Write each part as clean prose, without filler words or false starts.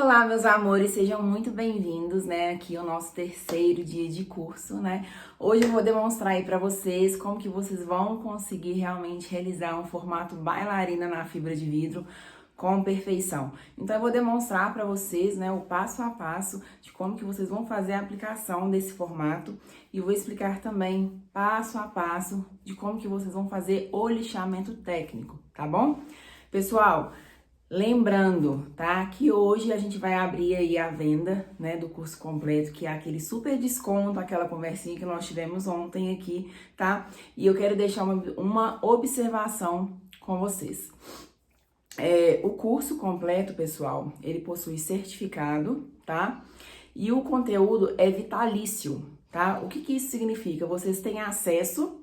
Olá, meus amores, sejam muito bem-vindos, né? Aqui é o nosso terceiro dia de curso, né? Hoje eu vou demonstrar aí pra vocês como que vocês vão conseguir realmente realizar um formato bailarina na fibra de vidro com perfeição. Então eu vou demonstrar pra vocês, né, o passo a passo de como que vocês vão fazer a aplicação desse formato e vou explicar também passo a passo de como que vocês vão fazer o lixamento técnico, tá bom? Pessoal, lembrando, tá, que hoje a gente vai abrir aí a venda, né, do curso completo, que é aquele super desconto, aquela conversinha que nós tivemos ontem aqui, tá? E eu quero deixar uma observação com vocês. O curso completo, pessoal, ele possui certificado, tá? E o conteúdo é vitalício, tá? O que que isso significa? Vocês têm acesso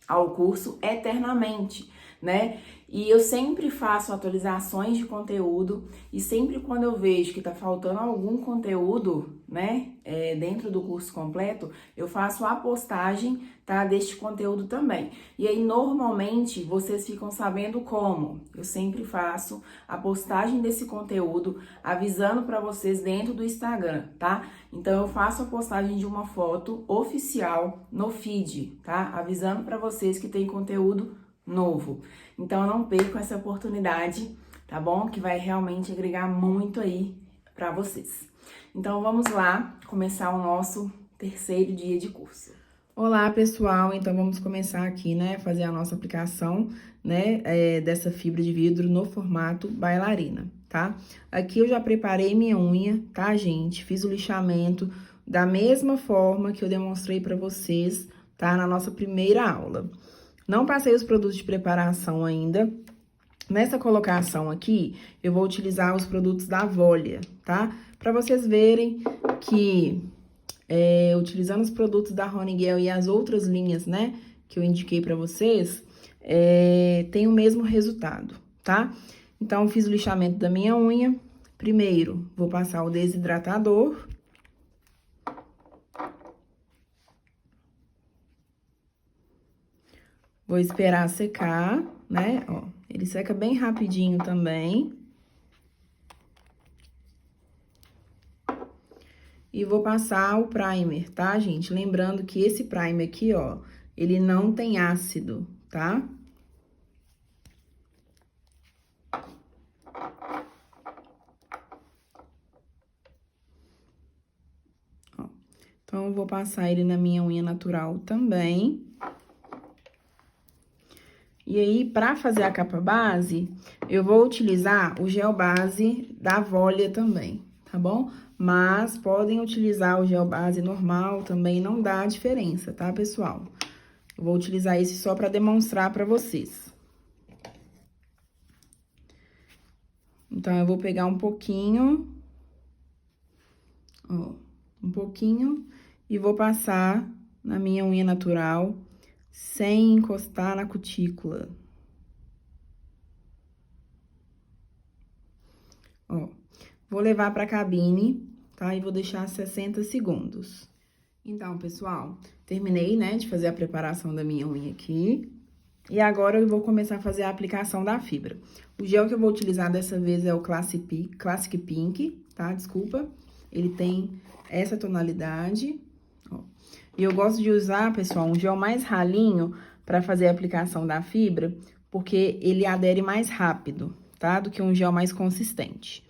ao curso eternamente, né? E eu sempre faço atualizações de conteúdo e sempre quando eu vejo que tá faltando algum conteúdo, né, dentro do curso completo, eu faço a postagem, tá, deste conteúdo também. E aí, normalmente, vocês ficam sabendo como. Eu sempre faço a postagem desse conteúdo, avisando para vocês dentro do Instagram, tá? Então, eu faço a postagem de uma foto oficial no feed, tá? Avisando para vocês que tem conteúdo novo. Então, não percam essa oportunidade, tá bom? Que vai realmente agregar muito aí para vocês. Então, vamos lá começar o nosso terceiro dia de curso. Olá, pessoal! Então, vamos começar aqui, né? Fazer a nossa aplicação, né? Dessa fibra de vidro no formato bailarina, tá? Aqui eu já preparei minha unha, tá, gente? Fiz o lixamento da mesma forma que eu demonstrei para vocês, tá? Na nossa primeira aula. Não passei os produtos de preparação ainda. Nessa colocação aqui, eu vou utilizar os produtos da Volia, tá? Para vocês verem que, utilizando os produtos da Honigel e as outras linhas, né, que eu indiquei para vocês, tem o mesmo resultado, tá? Então, fiz o lixamento da minha unha. Primeiro, vou passar o desidratador. Vou esperar secar, né? Ó, ele seca bem rapidinho também. E vou passar o primer, tá, gente? Lembrando que esse primer aqui, ó, ele não tem ácido, tá? Ó, então, eu vou passar ele na minha unha natural também. E aí, pra fazer a capa base, eu vou utilizar o gel base da Volia também, tá bom? Mas podem utilizar o gel base normal também, não dá diferença, tá, pessoal? Eu vou utilizar esse só pra demonstrar pra vocês. Então, eu vou pegar um pouquinho, ó, um pouquinho, e vou passar na minha unha natural, sem encostar na cutícula. Ó, vou levar pra cabine, tá? E vou deixar 60 segundos. Então, pessoal, terminei, né, de fazer a preparação da minha unha aqui. E agora eu vou começar a fazer a aplicação da fibra. O gel que eu vou utilizar dessa vez é o Classic Pink, tá? Desculpa. Ele tem essa tonalidade, ó. E eu gosto de usar, pessoal, um gel mais ralinho pra fazer a aplicação da fibra, porque ele adere mais rápido, tá? Do que um gel mais consistente.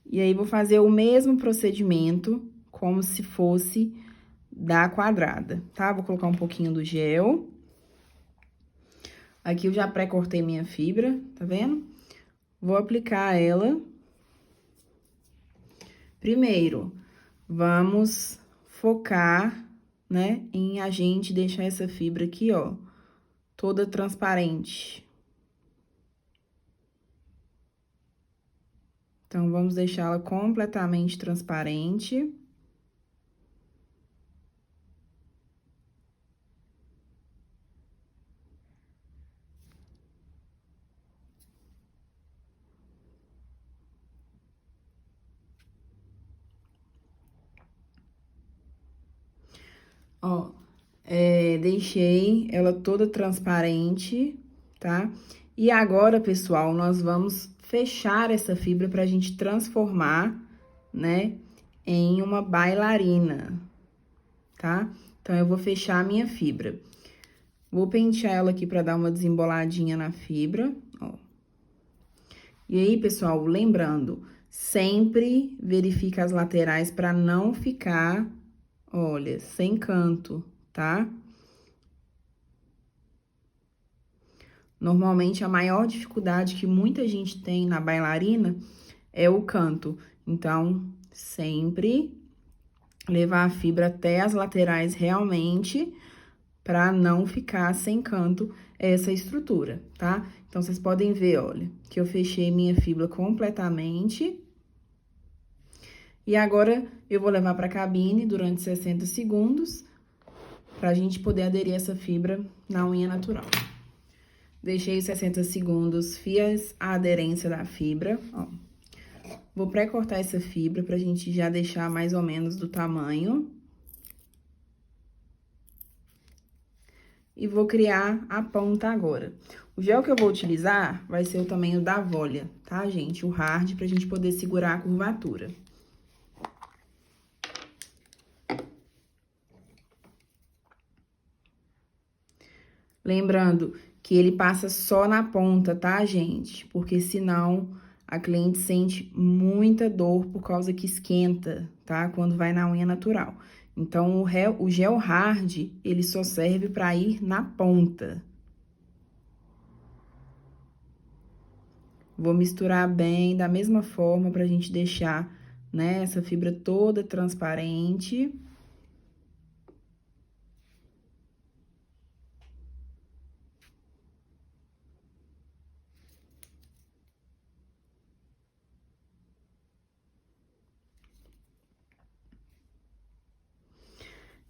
E aí, vou fazer o mesmo procedimento, como se fosse da quadrada, tá? Vou colocar um pouquinho do gel. Aqui eu já pré-cortei minha fibra, tá vendo? Vou aplicar ela. Primeiro, vamos focar, né, em a gente deixar essa fibra aqui, ó, toda transparente. Então, vamos deixá-la completamente transparente. Ó, deixei ela toda transparente, tá? E agora, pessoal, nós vamos fechar essa fibra pra gente transformar, né, em uma bailarina, tá? Então, eu vou fechar a minha fibra. Vou pentear ela aqui pra dar uma desemboladinha na fibra, ó. E aí, pessoal, lembrando, sempre verifica as laterais pra não ficar, olha, sem canto, tá? Normalmente, a maior dificuldade que muita gente tem na bailarina é o canto. Então, sempre levar a fibra até as laterais realmente, para não ficar sem canto essa estrutura, tá? Então, vocês podem ver, olha, que eu fechei minha fibra completamente. E agora, eu vou levar para a cabine durante 60 segundos, para a gente poder aderir essa fibra na unha natural. Deixei os 60 segundos, fiz a aderência da fibra, ó. Vou pré-cortar essa fibra pra gente já deixar mais ou menos do tamanho. E vou criar a ponta agora. O gel que eu vou utilizar vai ser o tamanho da Volia, tá, gente? O hard, pra gente poder segurar a curvatura. Lembrando que ele passa só na ponta, tá, gente? Porque senão a cliente sente muita dor por causa que esquenta, tá? Quando vai na unha natural. Então, o gel hard, ele só serve para ir na ponta. Vou misturar bem, da mesma forma, pra gente deixar, né, essa fibra toda transparente.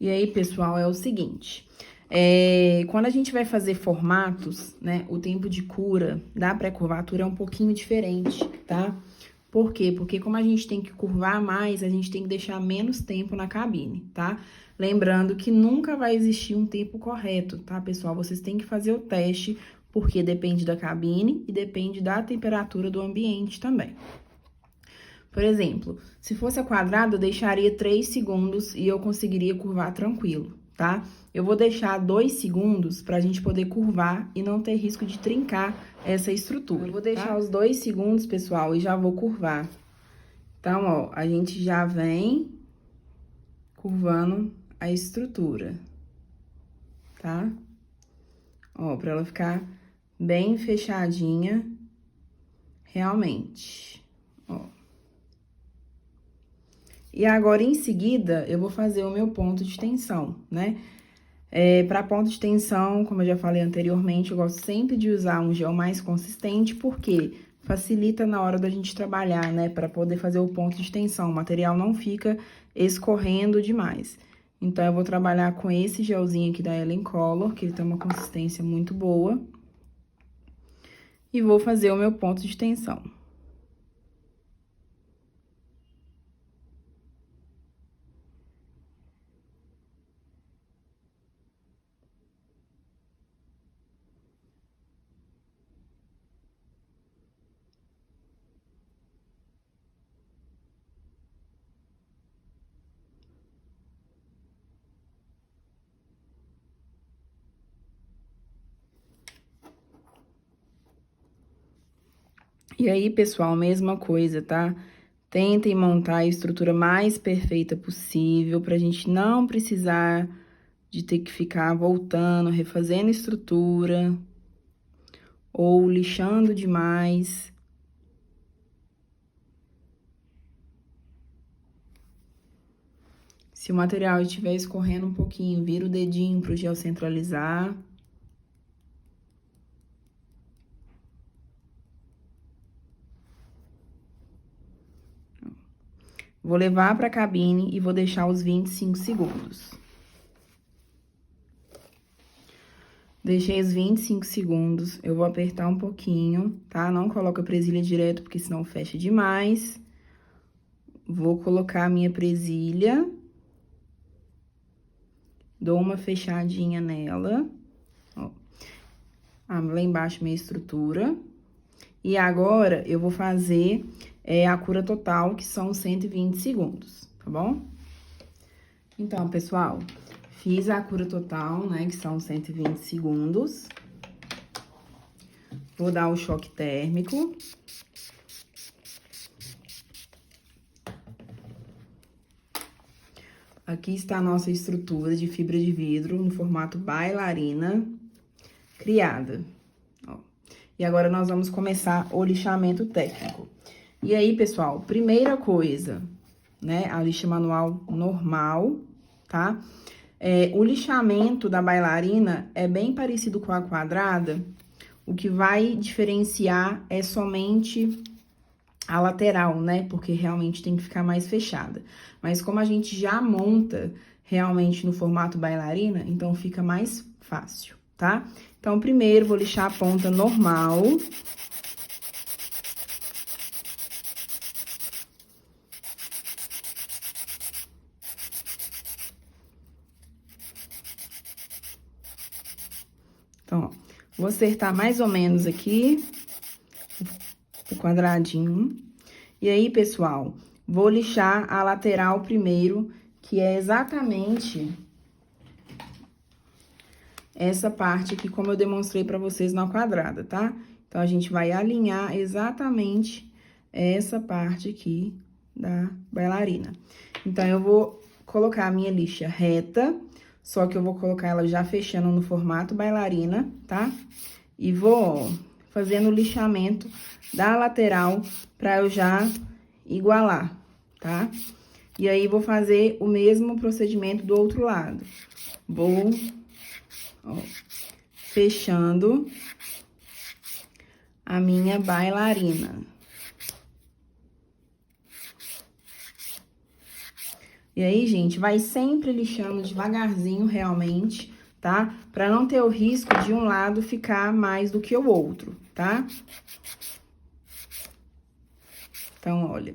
E aí, pessoal, é o seguinte, quando a gente vai fazer formatos, né, o tempo de cura da pré-curvatura é um pouquinho diferente, tá? Por quê? Porque como a gente tem que curvar mais, a gente tem que deixar menos tempo na cabine, tá? Lembrando que nunca vai existir um tempo correto, tá, pessoal? Vocês têm que fazer o teste, porque depende da cabine e depende da temperatura do ambiente também. Por exemplo, se fosse a quadrada, eu deixaria 3 segundos e eu conseguiria curvar tranquilo, tá? Eu vou deixar 2 segundos pra gente poder curvar e não ter risco de trincar essa estrutura. Eu vou deixar os 2 segundos, pessoal, e já vou curvar. Então, ó, a gente já vem curvando a estrutura, tá? Ó, pra ela ficar bem fechadinha, realmente, ó. E agora, em seguida, eu vou fazer o meu ponto de tensão, né? Para ponto de tensão, como eu já falei anteriormente, eu gosto sempre de usar um gel mais consistente, porque facilita na hora da gente trabalhar, né? Para poder fazer o ponto de tensão, o material não fica escorrendo demais. Então, eu vou trabalhar com esse gelzinho aqui da Ellen Color, que ele tem uma consistência muito boa. E vou fazer o meu ponto de tensão. E aí, pessoal, mesma coisa, tá? Tentem montar a estrutura mais perfeita possível, pra gente não precisar de ter que ficar voltando, refazendo estrutura, ou lixando demais. Se o material estiver escorrendo um pouquinho, vira o dedinho pro gel centralizar. Vou levar pra cabine e vou deixar os 25 segundos. Deixei os 25 segundos, eu vou apertar um pouquinho, tá? Não coloca a presilha direto, porque senão fecha demais. Vou colocar a minha presilha. Dou uma fechadinha nela, ó. Lá embaixo minha estrutura. E agora, eu vou fazer a cura total, que são 120 segundos, tá bom? Então, pessoal, fiz a cura total, né, que são 120 segundos. Vou dar o choque térmico. Aqui está a nossa estrutura de fibra de vidro no formato bailarina criada. Ó. E agora, nós vamos começar o lixamento técnico. E aí, pessoal, primeira coisa, né, a lixa manual normal, tá? O lixamento da bailarina é bem parecido com a quadrada. O que vai diferenciar é somente a lateral, né? Porque realmente tem que ficar mais fechada. Mas como a gente já monta realmente no formato bailarina, então fica mais fácil, tá? Então, primeiro, vou lixar a ponta normal. Então, ó, vou acertar mais ou menos aqui o quadradinho. E aí, pessoal, vou lixar a lateral primeiro, que é exatamente essa parte aqui, como eu demonstrei pra vocês na quadrada, tá? Então, a gente vai alinhar exatamente essa parte aqui da bailarina. Então, eu vou colocar a minha lixa reta, só que eu vou colocar ela já fechando no formato bailarina, tá? E vou, ó, fazendo o lixamento da lateral pra eu já igualar, tá? E aí, vou fazer o mesmo procedimento do outro lado. Vou, ó, fechando a minha bailarina. E aí, gente, vai sempre lixando devagarzinho, realmente, tá? Pra não ter o risco de um lado ficar mais do que o outro, tá? Então, olha,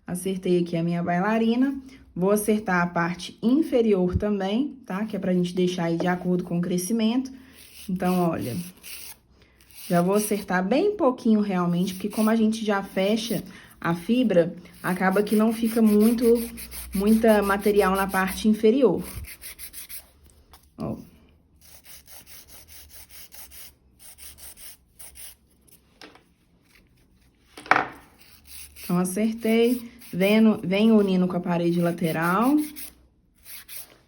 acertei aqui a minha bailarina. Vou acertar a parte inferior também, tá? Que é pra gente deixar aí de acordo com o crescimento. Então, olha, já vou acertar bem pouquinho realmente, porque como a gente já fecha a fibra, acaba que não fica muita material na parte inferior. Ó. Então, acertei, venho unindo com a parede lateral,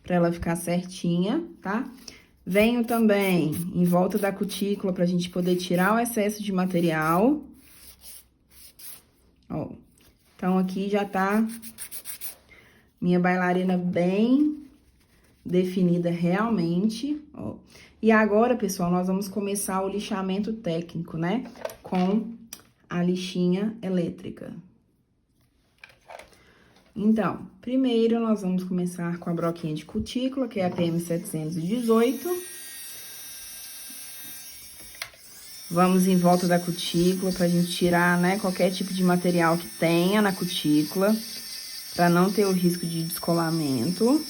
pra ela ficar certinha, tá? Venho também em volta da cutícula pra gente poder tirar o excesso de material. Ó, então, aqui já tá minha bailarina bem definida realmente, ó. E agora, pessoal, nós vamos começar o lixamento técnico, né? Com a lixinha elétrica. Então, primeiro nós vamos começar com a broquinha de cutícula, que é a PM718. Vamos em volta da cutícula pra gente tirar, né, qualquer tipo de material que tenha na cutícula, pra não ter o risco de descolamento.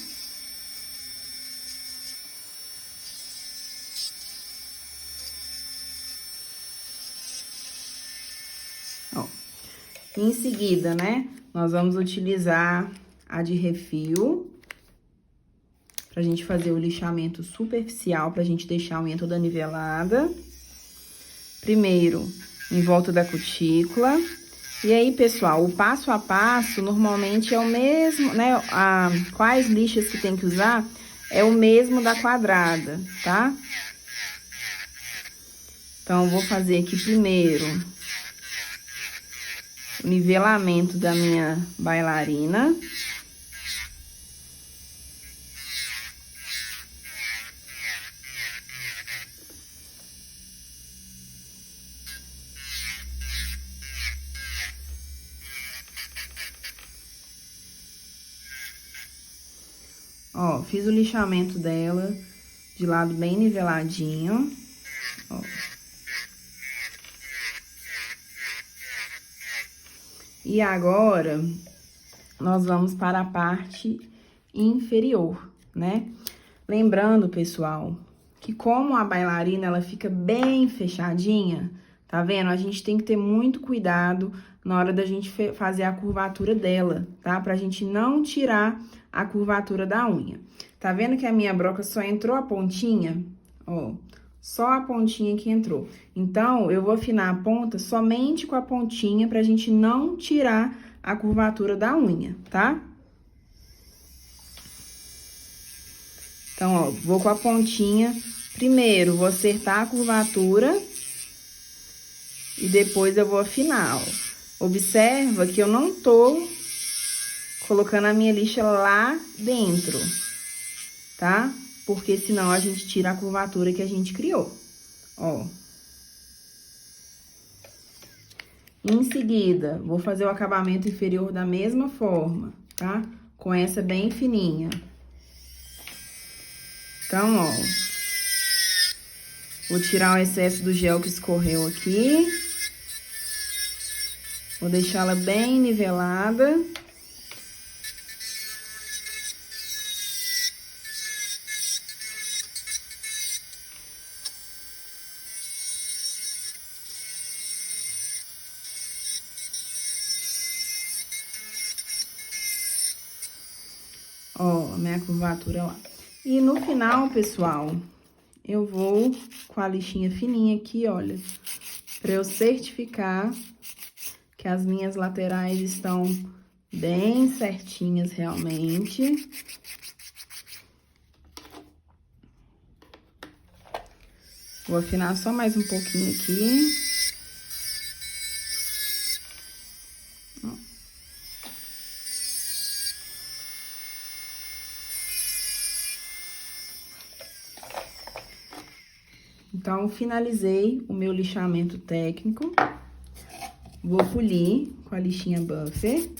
Ó. Em seguida, né, nós vamos utilizar a de refil, pra gente fazer o lixamento superficial, pra gente deixar a unha toda nivelada. Primeiro, em volta da cutícula. E aí, pessoal, o passo a passo, normalmente é o mesmo, né? Quais lixas que tem que usar é o mesmo da quadrada, tá? Então, vou fazer aqui primeiro o nivelamento da minha bailarina. Ó, fiz o lixamento dela de lado bem niveladinho, ó. E agora, nós vamos para a parte inferior, né? Lembrando, pessoal, que como a bailarina, ela fica bem fechadinha, Tá vendo? A gente tem que ter muito cuidado na hora da gente fazer a curvatura dela, tá? Pra gente não tirar a curvatura da unha. Tá vendo que a minha broca só entrou a pontinha? Ó, só a pontinha que entrou. Então, eu vou afinar a ponta somente com a pontinha pra gente não tirar a curvatura da unha, tá? Então, ó, vou com a pontinha. Primeiro, vou acertar a curvatura e depois eu vou afinar, ó. Observa que eu não tô colocando a minha lixa lá dentro, tá? Porque senão a gente tira a curvatura que a gente criou, ó. Em seguida, vou fazer o acabamento inferior da mesma forma, tá? Com essa bem fininha. Então, ó, vou tirar o excesso do gel que escorreu aqui. Vou deixá-la bem nivelada. Ó, a minha curvatura lá. E no final, pessoal, eu vou com a lixinha fininha aqui, olha, pra eu certificar que as minhas laterais estão bem certinhas realmente. Vou afinar só mais um pouquinho aqui. Então, finalizei o meu lixamento técnico. Vou polir com a lixinha buffer.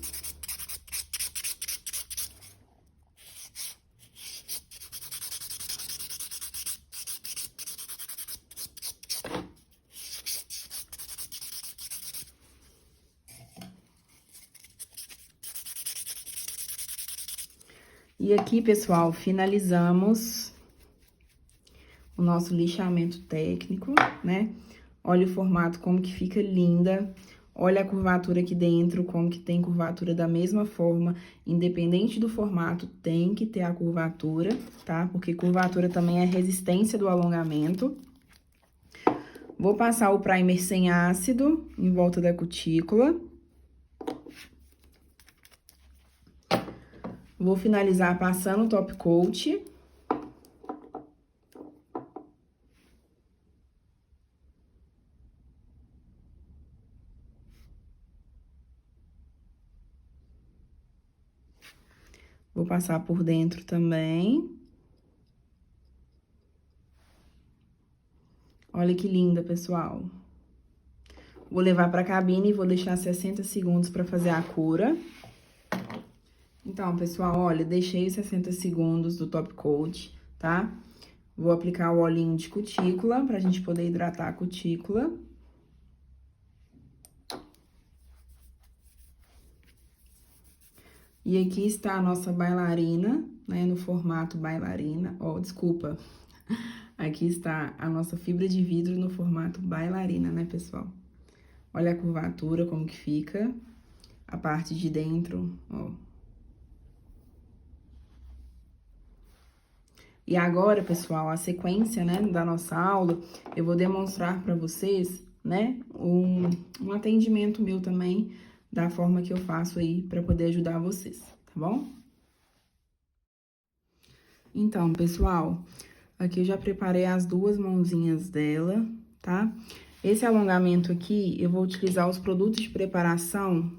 E aqui, pessoal, finalizamos o nosso lixamento técnico, né? Olha o formato, como que fica linda. Olha a curvatura aqui dentro, como que tem curvatura da mesma forma. Independente do formato, tem que ter a curvatura, tá? Porque curvatura também é resistência do alongamento. Vou passar o primer sem ácido em volta da cutícula. Vou finalizar passando o top coat. Vou passar por dentro também. Olha que linda, pessoal. Vou levar pra cabine e vou deixar 60 segundos pra fazer a cura. Então, pessoal, olha, deixei os 60 segundos do top coat, tá? Vou aplicar o olhinho de cutícula pra gente poder hidratar a cutícula. E aqui está a nossa bailarina, né, no formato bailarina. Ó, desculpa. Aqui está a nossa fibra de vidro no formato bailarina, né, pessoal? Olha a curvatura, como que fica. A parte de dentro, ó. E agora, pessoal, a sequência, né, da nossa aula, eu vou demonstrar para vocês, né, um atendimento meu também, da forma que eu faço aí para poder ajudar vocês, tá bom? Então, pessoal, aqui eu já preparei as duas mãozinhas dela, tá? Esse alongamento aqui, eu vou utilizar os produtos de preparação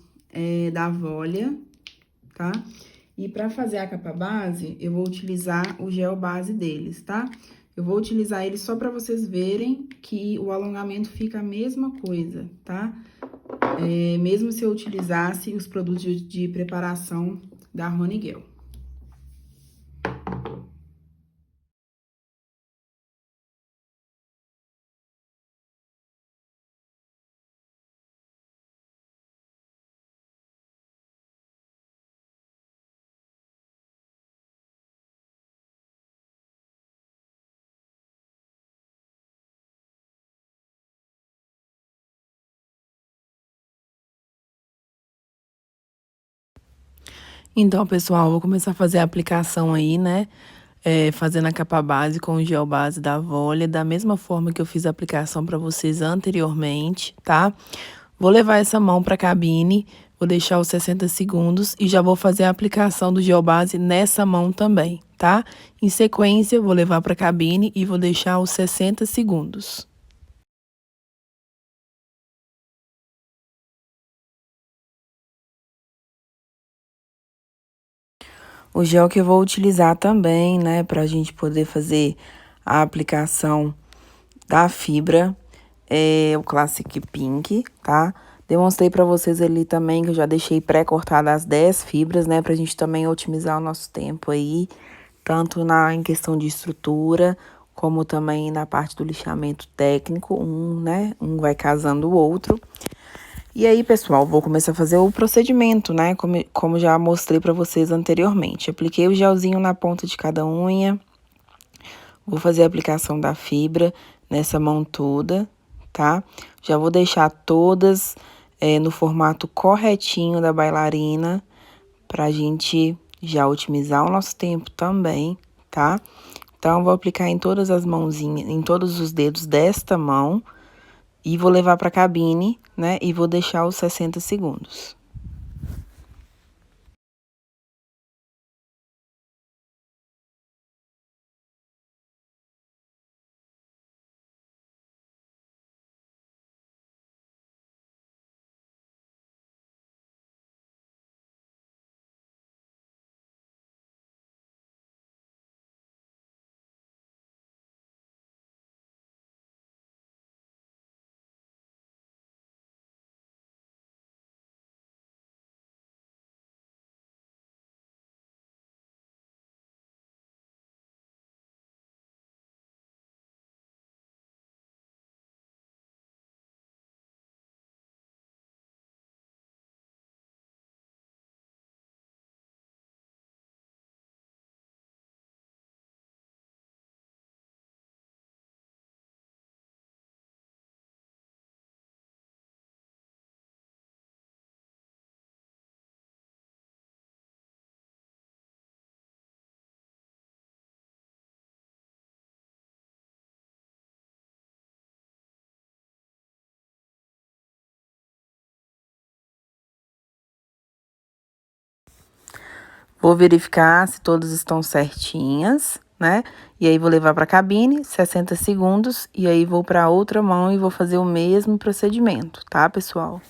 da Volia, tá? E pra fazer a capa base, eu vou utilizar o gel base deles, tá? Eu vou utilizar ele só pra vocês verem que o alongamento fica a mesma coisa, tá? Mesmo se eu utilizasse os produtos de preparação da Honeyguel. Então, pessoal, vou começar a fazer a aplicação aí, né? Fazendo a capa base com o gel base da Volia, da mesma forma que eu fiz a aplicação para vocês anteriormente, tá? Vou levar essa mão para a cabine, vou deixar os 60 segundos e já vou fazer a aplicação do gel base nessa mão também, tá? Em sequência, vou levar para a cabine e vou deixar os 60 segundos. O gel que eu vou utilizar também, né, para a gente poder fazer a aplicação da fibra é o Classic Pink, tá? Demonstrei para vocês ali também que eu já deixei pré-cortada as 10 fibras, né, pra gente também otimizar o nosso tempo aí, tanto em questão de estrutura, como também na parte do lixamento técnico, né, um vai casando o outro. E aí, pessoal, vou começar a fazer o procedimento, né? Como já mostrei para vocês anteriormente. Apliquei o gelzinho na ponta de cada unha. Vou fazer a aplicação da fibra nessa mão toda, tá? Já vou deixar todas no formato corretinho da bailarina, pra gente já otimizar o nosso tempo também, tá? Então, vou aplicar em todas as mãozinhas, em todos os dedos desta mão. E vou levar para a cabine, né? E vou deixar os 60 segundos. Vou verificar se todas estão certinhas, né? E aí, vou levar para a cabine, 60 segundos, e aí vou para outra mão e vou fazer o mesmo procedimento, tá, pessoal?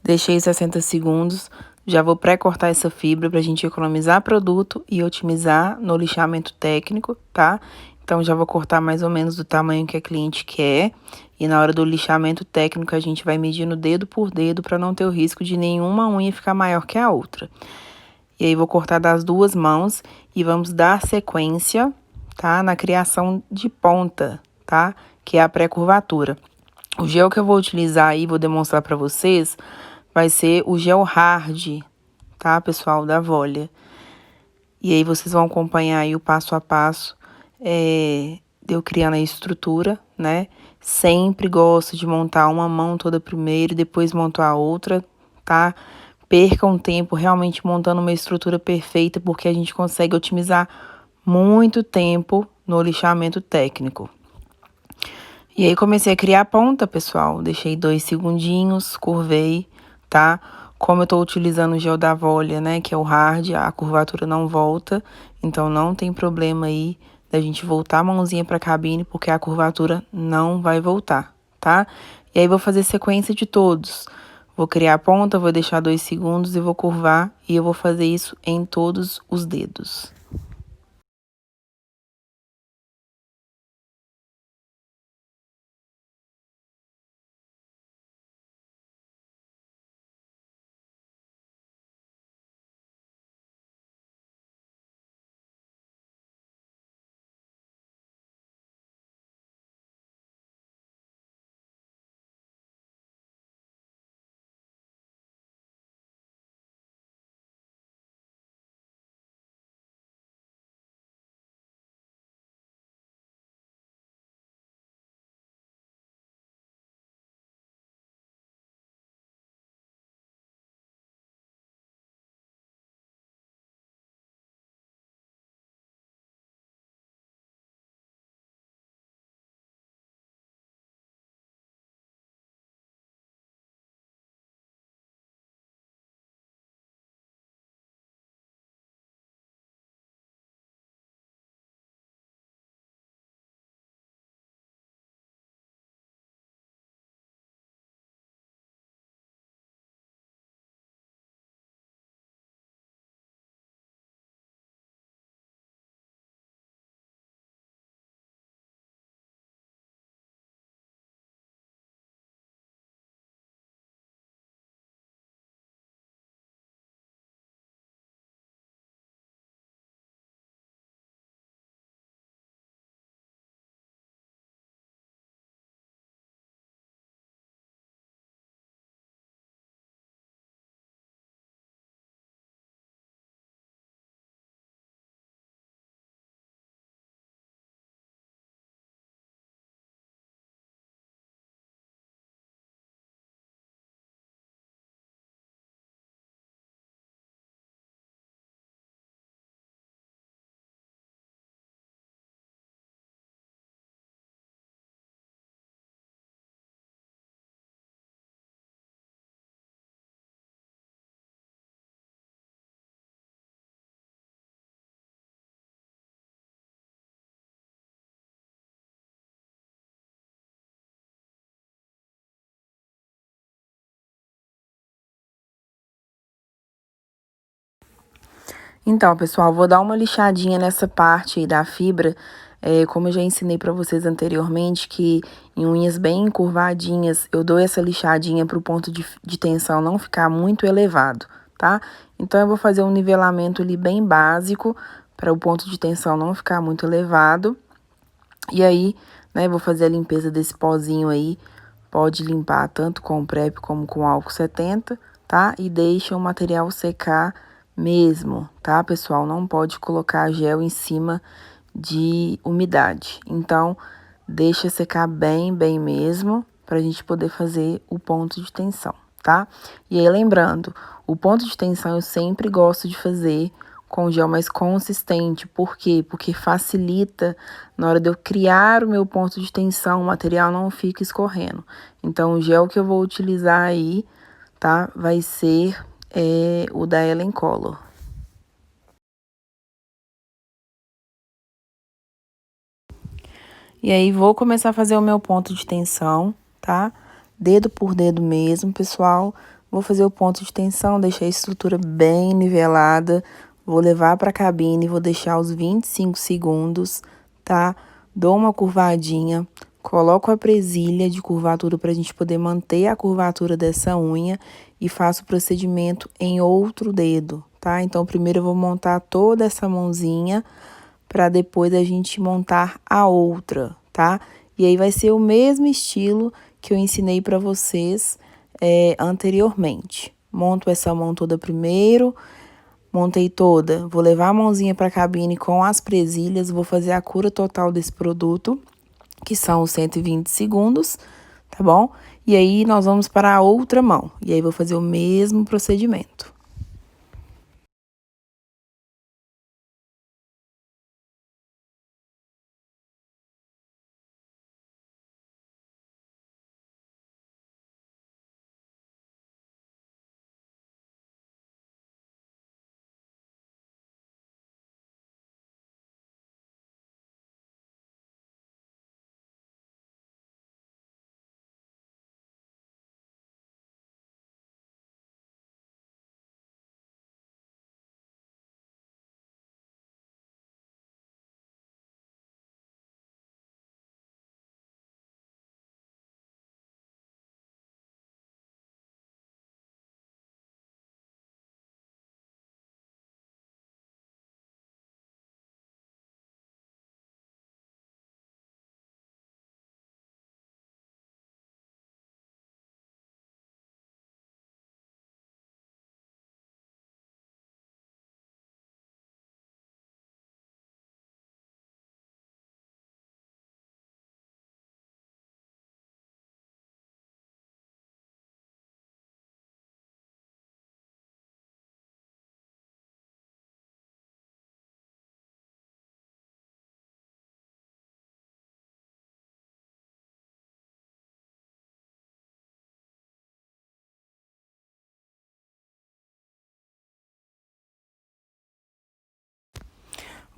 Deixei 60 segundos, já vou pré-cortar essa fibra pra gente economizar produto e otimizar no lixamento técnico, tá? Então, já vou cortar mais ou menos do tamanho que a cliente quer. E na hora do lixamento técnico, a gente vai medindo dedo por dedo para não ter o risco de nenhuma unha ficar maior que a outra. E aí, vou cortar das duas mãos e vamos dar sequência, tá? Na criação de ponta, tá? Que é a pré-curvatura. O gel que eu vou utilizar aí, vou demonstrar para vocês, vai ser o gel hard, tá, pessoal, da Volia. E aí, vocês vão acompanhar aí o passo a passo, de eu criando a estrutura, né? Sempre gosto de montar uma mão toda primeiro e depois monto a outra, tá? Percam tempo realmente montando uma estrutura perfeita, porque a gente consegue otimizar muito tempo no lixamento técnico. E aí, comecei a criar a ponta, pessoal. Deixei 2 segundinhos, curvei, tá? Como eu tô utilizando o gel da Volia, né, que é o hard, a curvatura não volta. Então, não tem problema aí da gente voltar a mãozinha pra cabine, porque a curvatura não vai voltar, tá? E aí, vou fazer sequência de todos. Vou criar a ponta, vou deixar 2 segundos e vou curvar. E eu vou fazer isso em todos os dedos. Então, pessoal, vou dar uma lixadinha nessa parte aí da fibra, como eu já ensinei pra vocês anteriormente, que em unhas bem encurvadinhas, eu dou essa lixadinha pro ponto de tensão não ficar muito elevado, tá? Então, eu vou fazer um nivelamento ali bem básico, para o ponto de tensão não ficar muito elevado. E aí, né, vou fazer a limpeza desse pozinho aí, pode limpar tanto com o PrEP como com álcool 70, tá? E deixa o material secar mesmo, tá, pessoal? Não pode colocar gel em cima de umidade. Então, deixa secar bem mesmo, pra gente poder fazer o ponto de tensão, tá? E aí, lembrando, o ponto de tensão eu sempre gosto de fazer com gel mais consistente. Por quê? Porque facilita na hora de eu criar o meu ponto de tensão, o material não fica escorrendo. Então, o gel que eu vou utilizar aí, tá? Vai ser o da Ellen Color. E aí, vou começar a fazer o meu ponto de tensão, tá? Dedo por dedo mesmo, pessoal. Vou fazer o ponto de tensão, deixar a estrutura bem nivelada. Vou levar pra cabine, vou deixar os 25 segundos, tá? Dou uma curvadinha, coloco a presilha de curvatura pra gente poder manter a curvatura dessa unha e faço o procedimento em outro dedo, tá? Então, primeiro eu vou montar toda essa mãozinha pra depois a gente montar a outra, tá? E aí vai ser o mesmo estilo que eu ensinei pra vocês anteriormente. Monto essa mão toda primeiro, montei toda, vou levar a mãozinha pra cabine com as presilhas, vou fazer a cura total desse produto, que são os 120 segundos, tá bom? E aí, nós vamos para a outra mão. E aí, vou fazer o mesmo procedimento.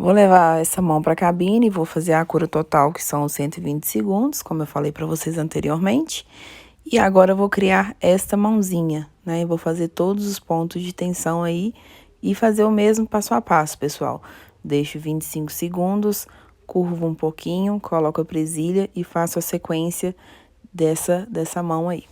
Vou levar essa mão para a cabine e vou fazer a cura total, que são os 120 segundos, como eu falei para vocês anteriormente. E agora eu vou criar esta mãozinha, né? Eu vou fazer todos os pontos de tensão aí e fazer o mesmo passo a passo, pessoal. Deixo 25 segundos, curvo um pouquinho, coloco a presilha e faço a sequência dessa mão aí.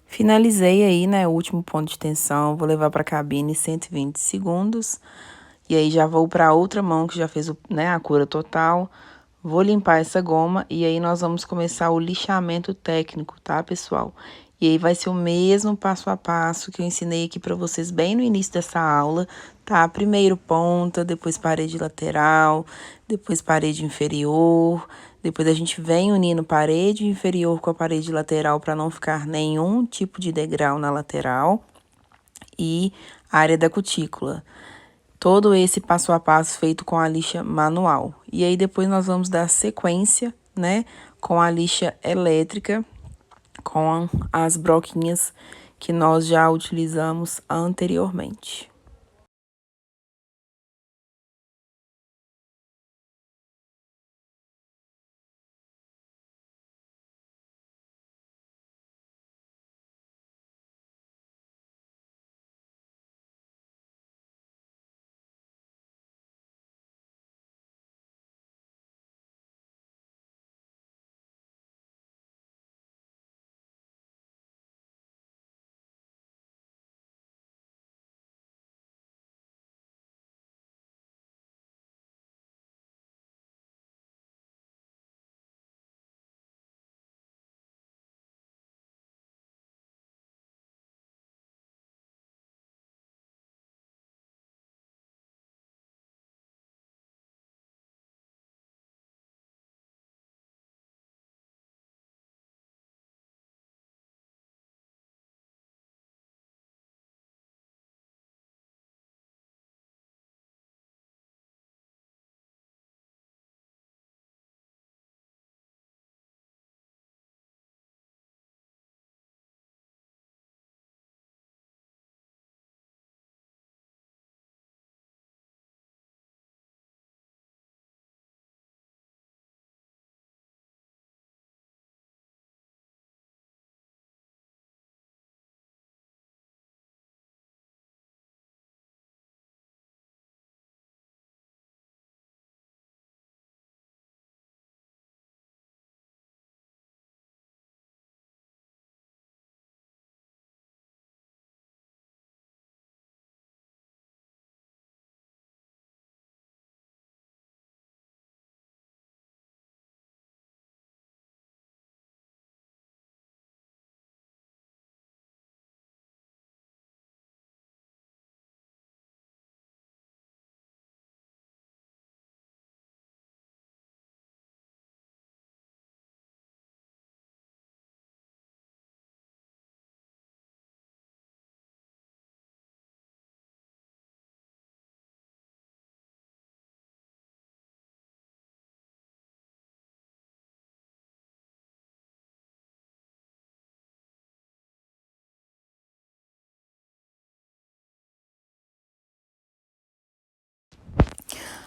Finalizei aí, né, o último ponto de tensão, vou levar para a cabine 120 segundos. E aí, já vou para outra mão que já fez né, a cura total. Vou limpar essa goma e aí nós vamos começar o lixamento técnico, tá, pessoal? E aí vai ser o mesmo passo a passo que eu ensinei aqui para vocês bem no início dessa aula, tá? Primeiro ponta, depois parede lateral, depois parede inferior, depois a gente vem unindo parede inferior com a parede lateral para não ficar nenhum tipo de degrau na lateral e área da cutícula. Todo esse passo a passo feito com a lixa manual. E aí, depois nós vamos dar sequência, né, com a lixa elétrica, com as broquinhas que nós já utilizamos anteriormente.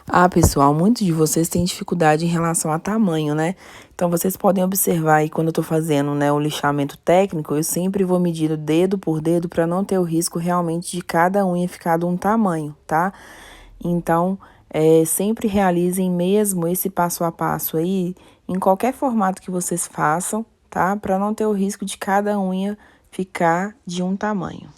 Ah, pessoal, muitos de vocês têm dificuldade em relação a tamanho, né? Então, vocês podem observar aí quando eu tô fazendo, né, o lixamento técnico, eu sempre vou medindo dedo por dedo para não ter o risco realmente de cada unha ficar de um tamanho, tá? Então, sempre realizem mesmo esse passo a passo aí, em qualquer formato que vocês façam, tá? Para não ter o risco de cada unha ficar de um tamanho.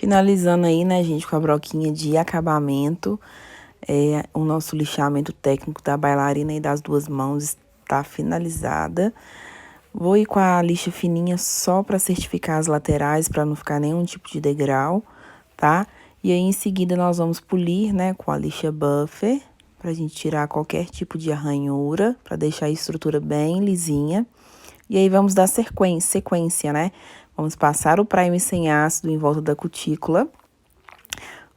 Finalizando aí, né, gente, com a broquinha de acabamento. O nosso lixamento técnico da bailarina e das duas mãos está finalizada. Vou ir com a lixa fininha só para certificar as laterais, para não ficar nenhum tipo de degrau, tá? E aí, em seguida, nós vamos polir, né, com a lixa buffer, pra gente tirar qualquer tipo de arranhura, para deixar a estrutura bem lisinha. E aí, vamos dar sequência, né? Vamos passar o primer sem ácido em volta da cutícula.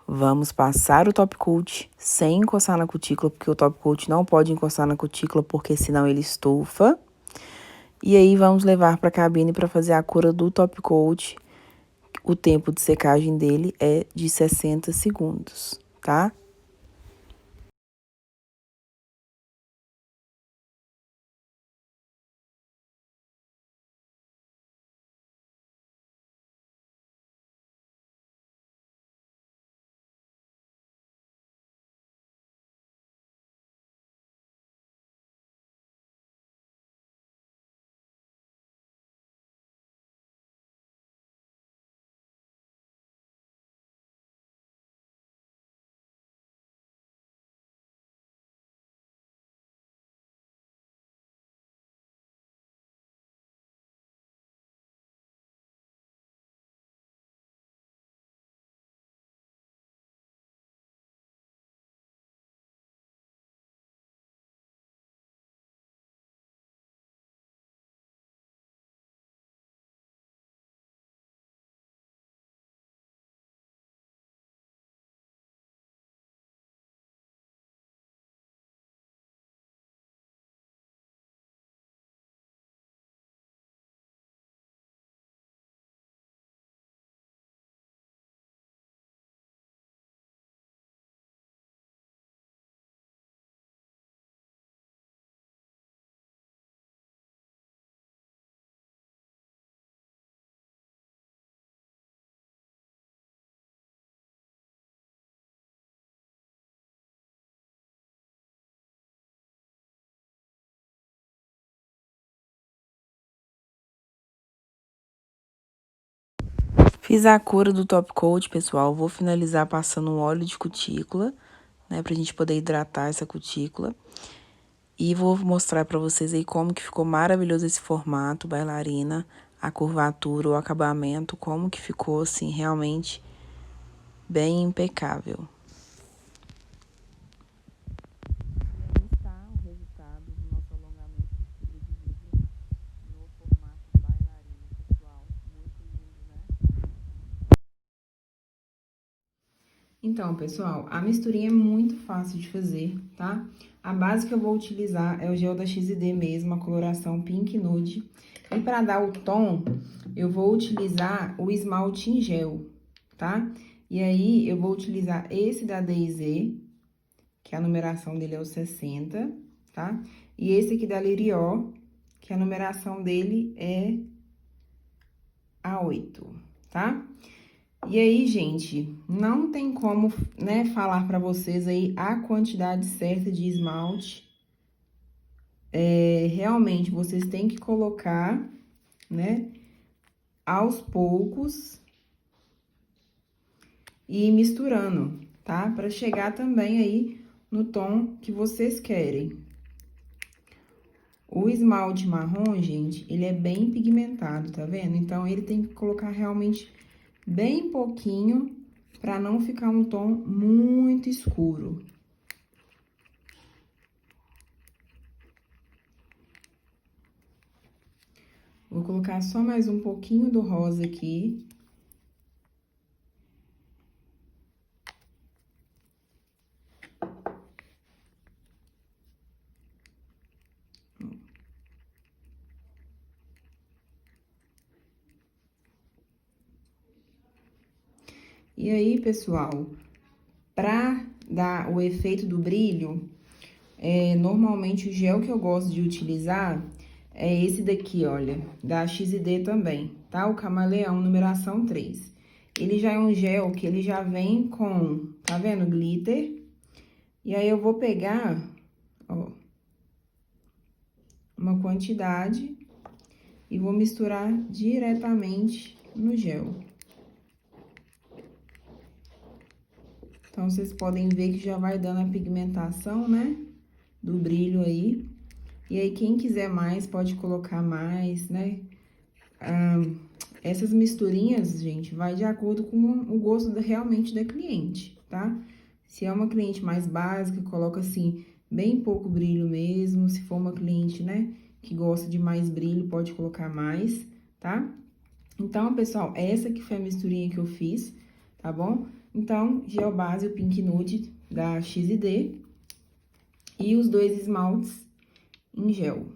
Vamos passar o top coat sem encostar na cutícula, porque o top coat não pode encostar na cutícula, porque senão ele estufa. E aí, vamos levar para a cabine para fazer a cura do top coat. O tempo de secagem dele é de 60 segundos, tá? Fiz a cura do top coat, pessoal. Vou finalizar passando um óleo de cutícula, né, pra gente poder hidratar essa cutícula. E vou mostrar pra vocês aí como que ficou maravilhoso esse formato, bailarina, a curvatura, o acabamento, como que ficou, assim, realmente bem impecável. E aí está o resultado do nosso alongamento de fibra de vidro no formato bailarina, pessoal. Muito lindo, né? Então, pessoal, a misturinha é muito fácil de fazer, tá? A base que eu vou utilizar é o gel da XD mesmo, a coloração Pink Nude. E para dar o tom, eu vou utilizar o esmalte em gel, tá? E aí, eu vou utilizar esse da DZ, que a numeração dele é o 60, tá? E esse aqui da Lirió, que a numeração dele é a 8, tá? E aí, gente, não tem como, né, falar pra vocês aí a quantidade certa de esmalte. Realmente, vocês têm que colocar, né, aos poucos e ir misturando, tá? Pra chegar também aí no tom que vocês querem. O esmalte marrom, gente, ele é bem pigmentado, tá vendo? Então, ele tem que colocar realmente bem pouquinho pra não ficar um tom muito escuro. Vou colocar só mais um pouquinho do rosa aqui. E aí, pessoal, pra dar o efeito do brilho, normalmente o gel que eu gosto de utilizar é esse daqui, olha, da XD também, tá? O Camaleão, numeração 3. Ele já é um gel que ele já vem com, tá vendo, glitter. E aí, eu vou pegar, ó, uma quantidade e vou misturar diretamente no gel. Então, vocês podem ver que já vai dando a pigmentação, né? Do brilho aí. E aí, quem quiser mais, pode colocar mais, né? Essas misturinhas, gente, vai de acordo com o gosto realmente da cliente, tá? Se é uma cliente mais básica, coloca assim, bem pouco brilho mesmo. Se for uma cliente, né, que gosta de mais brilho, pode colocar mais, tá? Então, pessoal, essa que foi a misturinha que eu fiz, tá bom? Então, gel base, o Pink Nude da XD e os dois esmaltes em gel,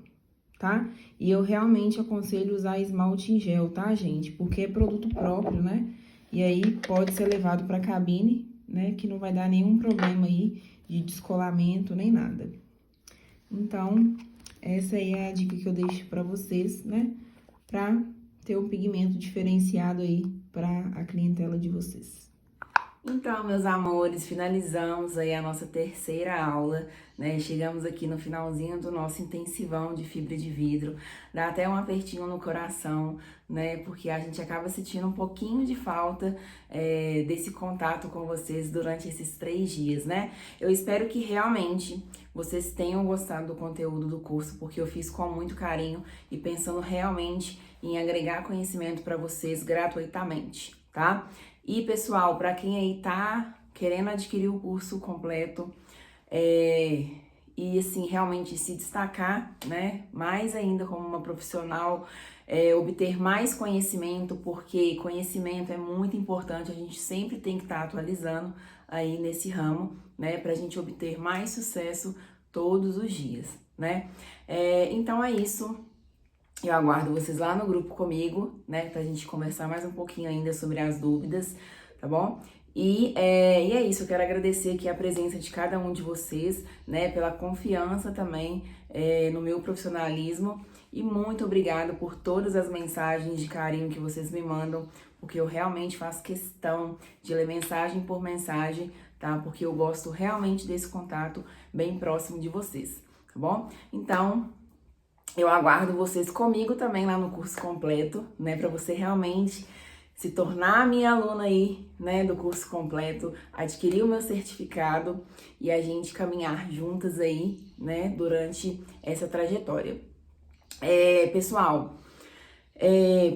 tá? E eu realmente aconselho usar esmalte em gel, tá, gente? Porque é produto próprio, né? E aí pode ser levado pra cabine, né? Que não vai dar nenhum problema aí de descolamento nem nada. Então, essa aí é a dica que eu deixo pra vocês, né? Pra ter um pigmento diferenciado aí pra a clientela de vocês. Então, meus amores, finalizamos aí a nossa terceira aula, né? Chegamos aqui no finalzinho do nosso intensivão de fibra de vidro. Dá até um apertinho no coração, né? Porque a gente acaba sentindo um pouquinho de falta desse contato com vocês durante esses 3 dias, né? Eu espero que realmente vocês tenham gostado do conteúdo do curso, porque eu fiz com muito carinho e pensando realmente em agregar conhecimento para vocês gratuitamente, tá? E, pessoal, para quem aí tá querendo adquirir o curso completo e, assim, realmente se destacar, né, mais ainda como uma profissional, obter mais conhecimento, porque conhecimento é muito importante, a gente sempre tem que estar atualizando aí nesse ramo, né, pra gente obter mais sucesso todos os dias, né. Então é isso. Eu aguardo vocês lá no grupo comigo, né, pra gente conversar mais um pouquinho ainda sobre as dúvidas, tá bom? E é isso, eu quero agradecer aqui a presença de cada um de vocês, né, pela confiança também no meu profissionalismo e muito obrigada por todas as mensagens de carinho que vocês me mandam, porque eu realmente faço questão de ler mensagem por mensagem, tá? Porque eu gosto realmente desse contato bem próximo de vocês, tá bom? Então, eu aguardo vocês comigo também lá no curso completo, né? Para você realmente se tornar minha aluna aí, né? Do curso completo, adquirir o meu certificado e a gente caminhar juntas aí, né? Durante essa trajetória. Pessoal,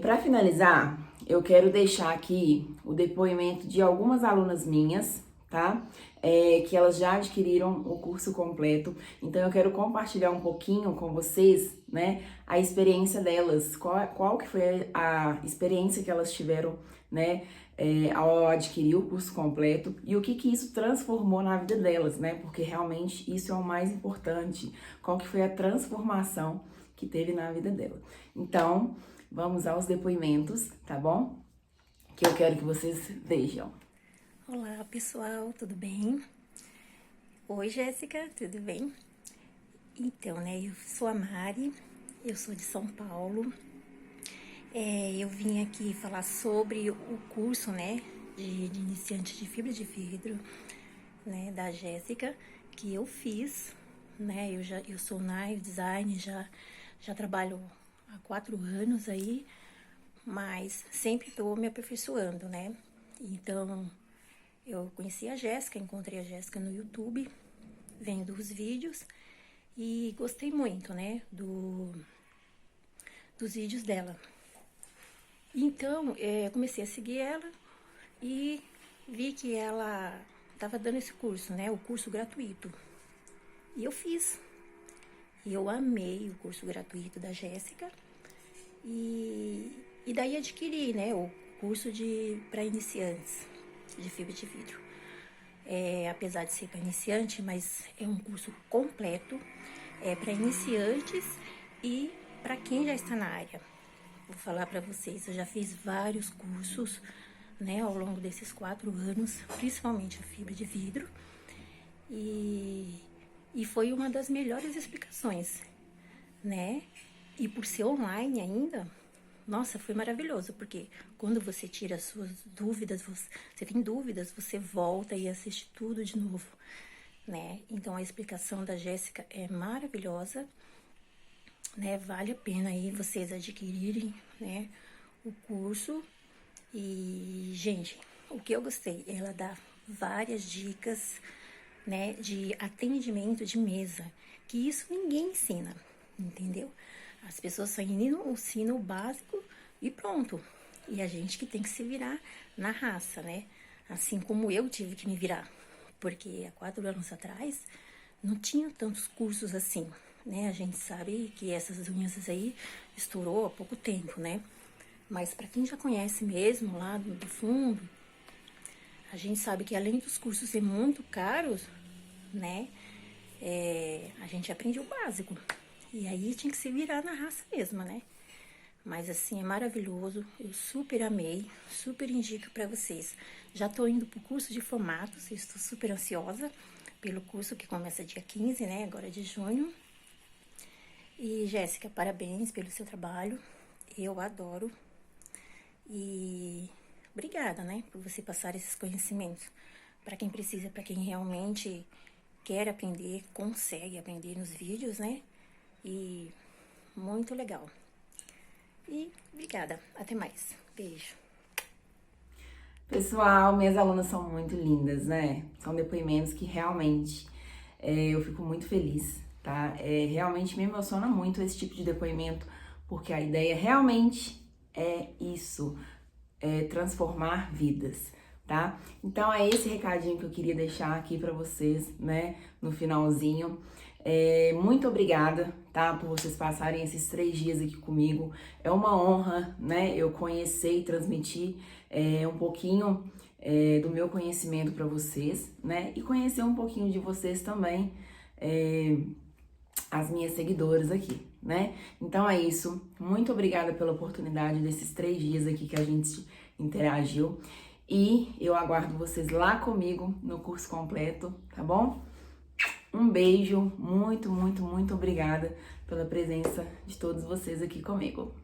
para finalizar, eu quero deixar aqui o depoimento de algumas alunas minhas, tá? Que elas já adquiriram o curso completo. Então, eu quero compartilhar um pouquinho com vocês, né, a experiência delas. Qual que foi a experiência que elas tiveram, né, ao adquirir o curso completo e o que isso transformou na vida delas, né? Porque realmente isso é o mais importante. Qual que foi a transformação que teve na vida dela. Então, vamos aos depoimentos, tá bom? Que eu quero que vocês vejam. Olá, pessoal, tudo bem? Oi, Jéssica, tudo bem? Então, né, eu sou a Mari, eu sou de São Paulo. Eu vim aqui falar sobre o curso, né, de iniciante de fibra de vidro, né, da Jéssica, que eu fiz, né, eu sou nail design, já trabalho há 4 anos aí, mas sempre estou me aperfeiçoando, né? Então, eu conheci a Jéssica, encontrei a Jéssica no YouTube, vendo os vídeos e gostei muito, né, dos vídeos dela. Então, comecei a seguir ela e vi que ela estava dando esse curso, né, o curso gratuito. E eu fiz. E eu amei o curso gratuito da Jéssica e daí adquiri, né, o curso para iniciantes de fibra de vidro. Apesar de ser para iniciante, mas é um curso completo, para iniciantes e para quem já está na área. Vou falar para vocês, eu já fiz vários cursos, né, ao longo desses 4 anos, principalmente a fibra de vidro, e foi uma das melhores explicações, né? E por ser online ainda, nossa, foi maravilhoso, porque quando você tira as suas dúvidas, você tem dúvidas, você volta e assiste tudo de novo, né? Então, a explicação da Jéssica é maravilhosa, né? Vale a pena aí vocês adquirirem, né, o curso. E, gente, o que eu gostei, ela dá várias dicas, né, de atendimento de mesa, que isso ninguém ensina, entendeu? As pessoas só ensinam o básico e pronto. E a gente que tem que se virar na raça, né? Assim como eu tive que me virar, porque há 4 anos atrás não tinha tantos cursos assim, né? A gente sabe que essas unhas aí estourou há pouco tempo, né? Mas para quem já conhece mesmo lá do fundo, a gente sabe que além dos cursos serem muito caros, né? A gente aprende o básico. E aí tinha que se virar na raça mesmo, né? Mas assim, é maravilhoso, eu super amei, super indico para vocês. Já tô indo pro curso de formatos, estou super ansiosa pelo curso que começa dia 15, né, agora de junho. E Jéssica, parabéns pelo seu trabalho, eu adoro. E obrigada, né, por você passar esses conhecimentos para quem precisa, para quem realmente quer aprender, consegue aprender nos vídeos, né? E muito legal. E obrigada. Até mais. Beijo. Pessoal, minhas alunas são muito lindas, né? São depoimentos que realmente eu fico muito feliz, tá? Realmente me emociona muito esse tipo de depoimento, porque a ideia realmente é isso, é transformar vidas, tá? Então é esse recadinho que eu queria deixar aqui pra vocês, né? No finalzinho. Muito obrigada, tá? Por vocês passarem esses 3 dias aqui comigo. É uma honra, né? Eu conhecer e transmitir um pouquinho do meu conhecimento para vocês, né? E conhecer um pouquinho de vocês também, as minhas seguidoras aqui, né? Então é isso. Muito obrigada pela oportunidade desses 3 dias aqui que a gente interagiu. E eu aguardo vocês lá comigo no curso completo, tá bom? Um beijo, muito, muito, muito obrigada pela presença de todos vocês aqui comigo.